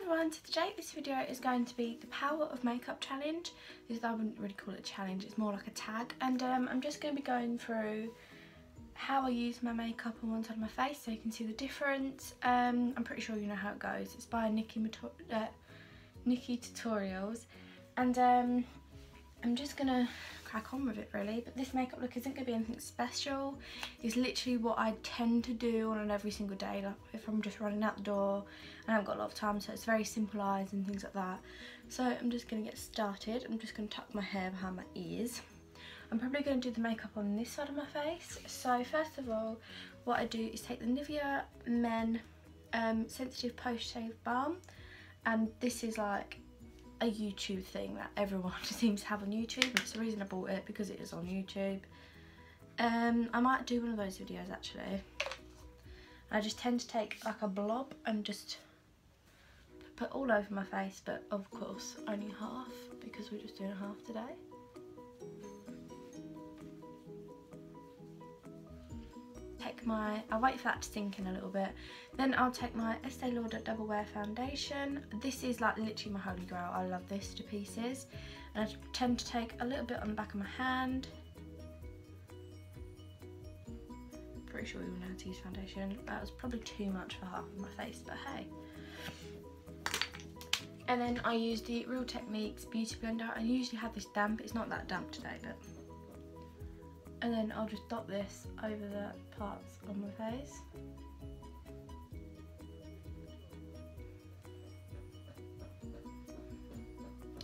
everyone, so today this video is going to be the Power of Makeup challenge. I wouldn't really call it a challenge, it's more like a tag, and I'm just going to be going through how I use my makeup on one side of my face so you can see the difference. I'm pretty sure you know how it goes. It's by Nikki Tutorials, and I'm just going to crack on with it really. But this makeup look isn't going to be anything special. It's literally what I tend to do on an every single day, like if I'm just running out the door and I haven't got a lot of time, so it's very simple eyes and things like that. So I'm just going to get started. I'm just going to tuck my hair behind my ears. I'm probably going to do the makeup on this side of my face. So first of all, what I do is take the Nivea Men Sensitive Post Shave Balm, and this is like a YouTube thing that everyone seems to have on YouTube, and it's the reason I bought it, because it is on YouTube. I might do one of those videos actually. I just tend to take like a blob and just put all over my face, but of course only half because we're just doing half today. I'll wait for that to sink in a little bit. Then I'll take my Estee Lauder Double Wear Foundation. This is like literally my holy grail. I love this to pieces. And I tend to take a little bit on the back of my hand. Pretty sure we all know how to use foundation. That was probably too much for half of my face, but hey. And then I use the Real Techniques Beauty Blender. I usually have this damp. It's not that damp today, but. And then I'll just dot this over the parts on my face.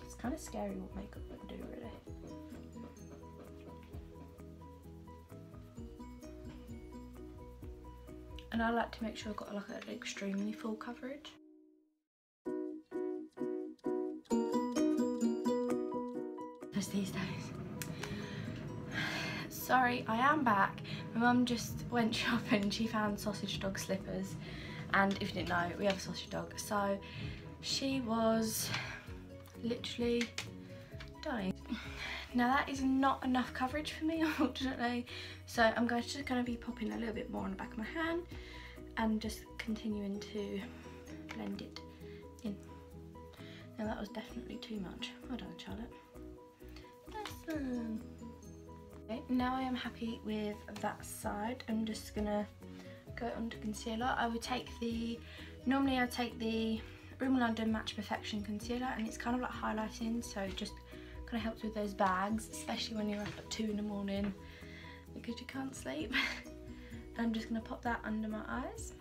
It's kind of scary what makeup would do, really. And I like to make sure I've got like an extremely full coverage. As these days. Sorry, I am back. My mum just went shopping. She found sausage dog slippers, and if you didn't know, we have a sausage dog, so she was literally dying. Now that is not enough coverage for me, unfortunately, so I'm just going to be popping a little bit more on the back of my hand and just continuing to blend it in. Now that was definitely too much. Well done, Charlotte. Listen. Now I am happy with that side. I'm just gonna go onto concealer. I would take normally I take the Rimmel London Match Perfection concealer, and it's kind of like highlighting, so it just kind of helps with those bags, especially when you're up at 2 in the morning because you can't sleep. I'm just gonna pop that under my eyes.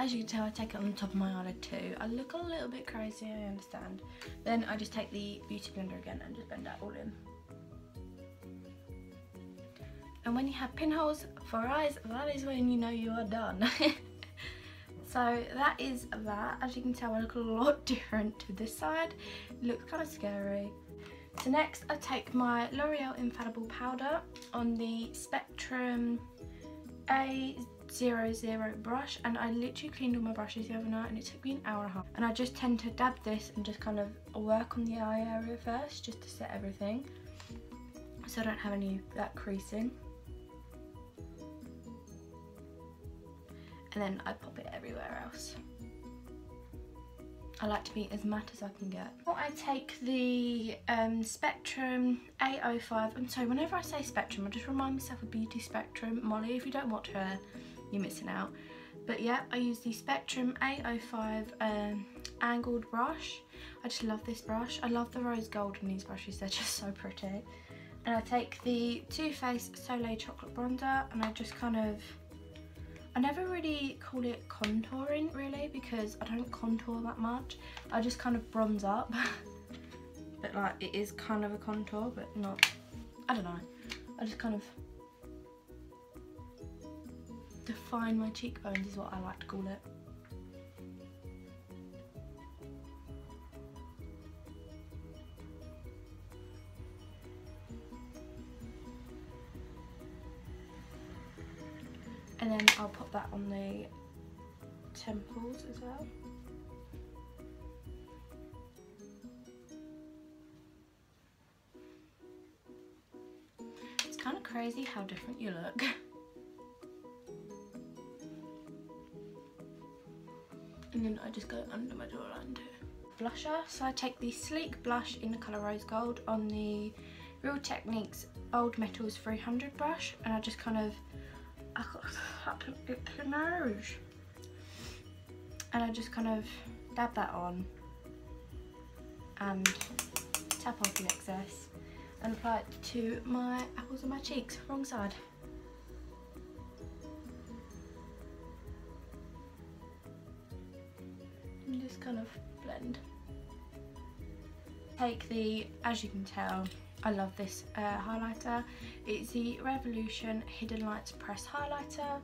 As you can tell, I take it on the top of my eyelid too. I look a little bit crazy, I understand. Then I just take the Beauty Blender again and just blend that all in. And when you have pinholes for eyes, that is when you know you are done. So that is that. As you can tell, I look a lot different to this side. It looks kind of scary. So next I take my L'Oreal Infallible Powder on the Spectrum A00 brush, and I literally cleaned all my brushes the other night and it took me an hour and a half. And I just tend to dab this and just kind of work on the eye area first, just to set everything so I don't have any of that creasing. And then I pop it everywhere else. I like to be as matte as I can get. I take the Spectrum A05. I'm sorry, whenever I say Spectrum, I just remind myself of Beauty Spectrum. Molly, if you don't watch her, you're missing out. But yeah, I use the Spectrum A05 angled brush. I just love this brush. I love the rose gold in these brushes, they're just so pretty. And I take the Too Faced Soleil Chocolate Bronzer, and I just kind of, I never really call it contouring really, because I don't contour that much. I just kind of bronze up. But like, it is kind of a contour, but not, I don't know. I just kind of define my cheekbones is what I like to call it. And then I'll pop that on the temples as well. kind of crazy how different you look. And then I just go under my jawline too. Blusher, so I take the Sleek Blush in the colour Rose Gold on the Real Techniques Bold Metals 300 brush, and I just kind of, I got such an itchy nose, and I just kind of dab that on and tap off the excess and apply it to my apples of my cheeks, wrong side. And just kind of blend. Take the, as you can tell, I love this highlighter. It's the Revolution Hidden Lights Press Highlighter.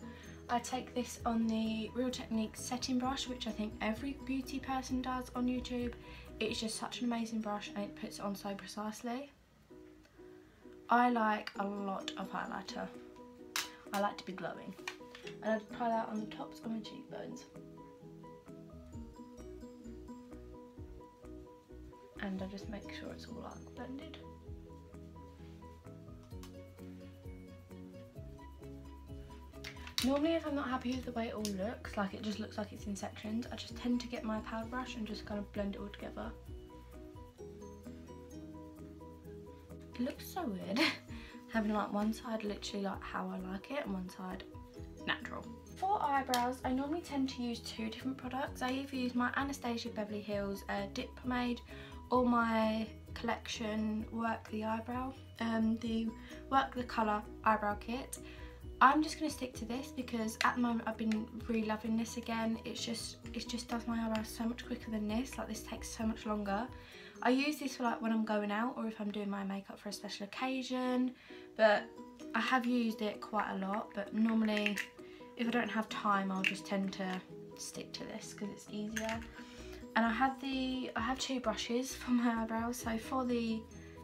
I take this on the Real Techniques setting brush, which I think every beauty person does on YouTube. It's just such an amazing brush and it puts it on so precisely. I like a lot of highlighter. I like to be glowing. And I apply that on the tops of my cheekbones. And I just make sure it's all like blended. Normally if I'm not happy with the way it all looks, like it just looks like it's in sections, I just tend to get my powder brush and just kind of blend it all together. It looks so weird having like one side literally like how I like it and one side natural. For eyebrows, I normally tend to use two different products. I either use my Anastasia Beverly Hills Dip Pomade or my collection Work the Eyebrow, the Work the Colour Eyebrow Kit. I'm just going to stick to this because at the moment I've been really loving this again. It just does my eyebrows so much quicker than this. Like this takes so much longer. I use this for like when I'm going out or if I'm doing my makeup for a special occasion, but I have used it quite a lot. But normally if I don't have time I'll just tend to stick to this because it's easier. And I have two brushes for my eyebrows. So for the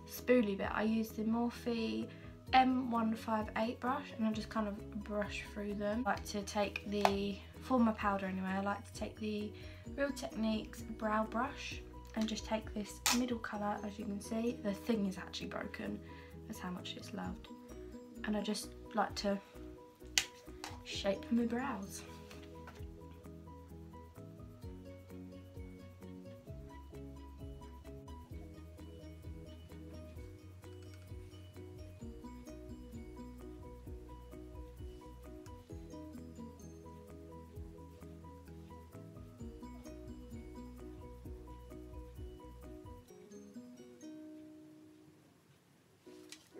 spoolie bit I use the Morphe M158 brush and I just kind of brush through them. I like to take the, for my powder anyway, I like to take the Real Techniques brow brush and just take this middle colour. As you can see, the thing is actually broken, that's how much it's loved, and I just like to shape my brows.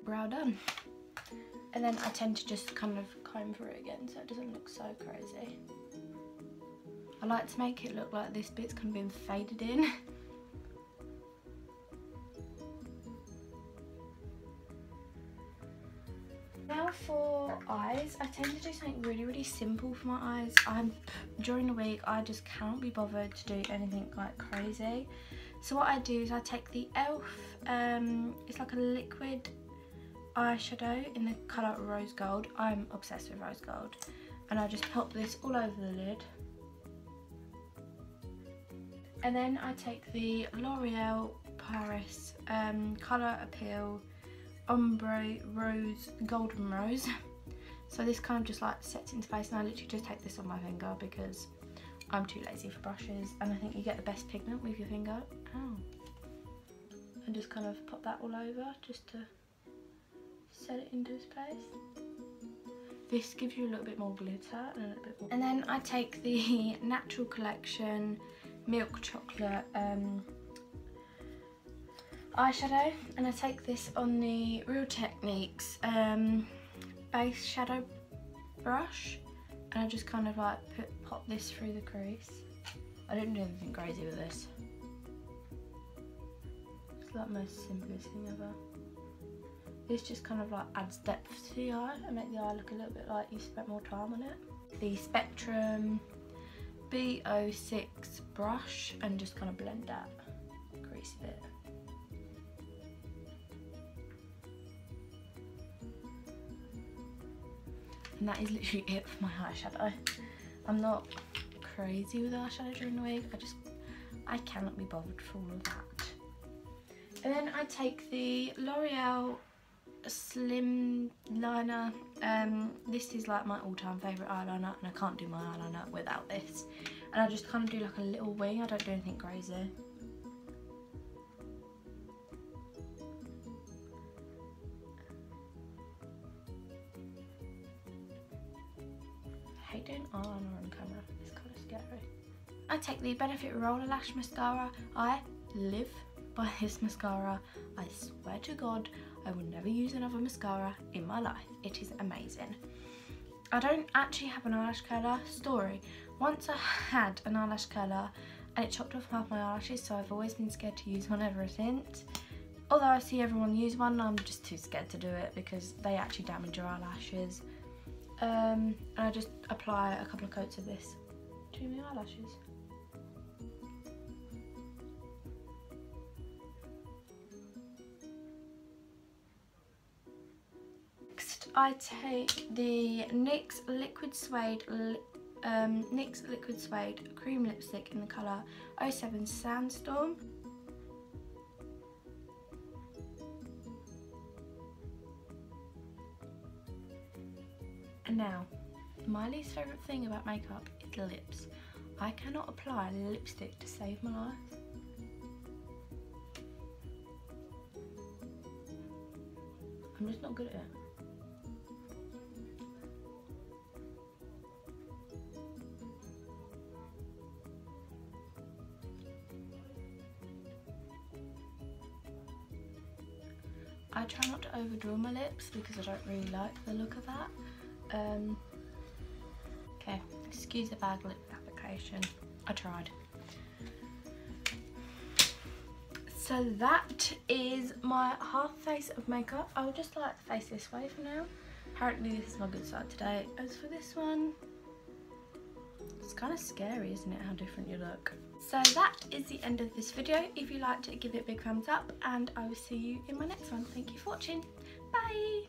Brow done. And then I tend to just kind of comb through it again so it doesn't look so crazy. I like to make it look like this bit's kind of been faded in. Now for eyes, I tend to do something really simple for my eyes. During the week I just cannot be bothered to do anything like crazy. So what I do is I take the e.l.f. It's like a liquid eyeshadow in the colour Rose Gold. I'm obsessed with Rose Gold. And I just pop this all over the lid. And then I take the L'Oreal Paris Colour Appeal Ombre Rose Golden Rose. So this kind of just like sets into face, and I literally just take this on my finger because I'm too lazy for brushes and I think you get the best pigment with your finger. Ow. And just kind of pop that all over just to set it into its place. This gives you a little bit more glitter and a little bit more. And then I take the Natural Collection Milk Chocolate eyeshadow and I take this on the Real Techniques base shadow brush and I just kind of like pop this through the crease. I didn't do anything crazy with this. It's like the most simplest thing ever. This just kind of like adds depth to the eye and make the eye look a little bit like you spent more time on it. The Spectrum B06 brush and just kind of blend that crease bit. And that is literally it for my eyeshadow. I'm not crazy with eyeshadow during the week. I cannot be bothered for all of that. And then I take the L'Oreal Slim Liner. This is like my all-time favourite eyeliner, and I can't do my eyeliner without this. And I just kind of do like a little wing, I don't do anything crazy. I hate doing eyeliner on camera, it's kind of scary. I take the Benefit Roller Lash Mascara. I live by this mascara. I swear to God, I will never use another mascara in my life. It is amazing. I don't actually have an eyelash curler. Story. Once I had an eyelash curler and it chopped off half my eyelashes, so I've always been scared to use one ever since. Although I see everyone use one, I'm just too scared to do it because they actually damage your eyelashes. And I just apply a couple of coats of this to my eyelashes. I take the NYX Liquid Suede Cream Lipstick in the colour 07 Sandstorm. And now, my least favourite thing about makeup is lips. I cannot apply lipstick to save my life. I'm just not good at it. I try not to overdraw my lips because I don't really like the look of that. Okay, excuse the bad lip application. I tried. So that is my half face of makeup. I would just like the face this way for now. Apparently this is my good side today. As for this one, it's kind of scary, isn't it, how different you look. So that is the end of this video. If you liked it, give it a big thumbs up, and I will see you in my next one. Thank you for watching. Bye!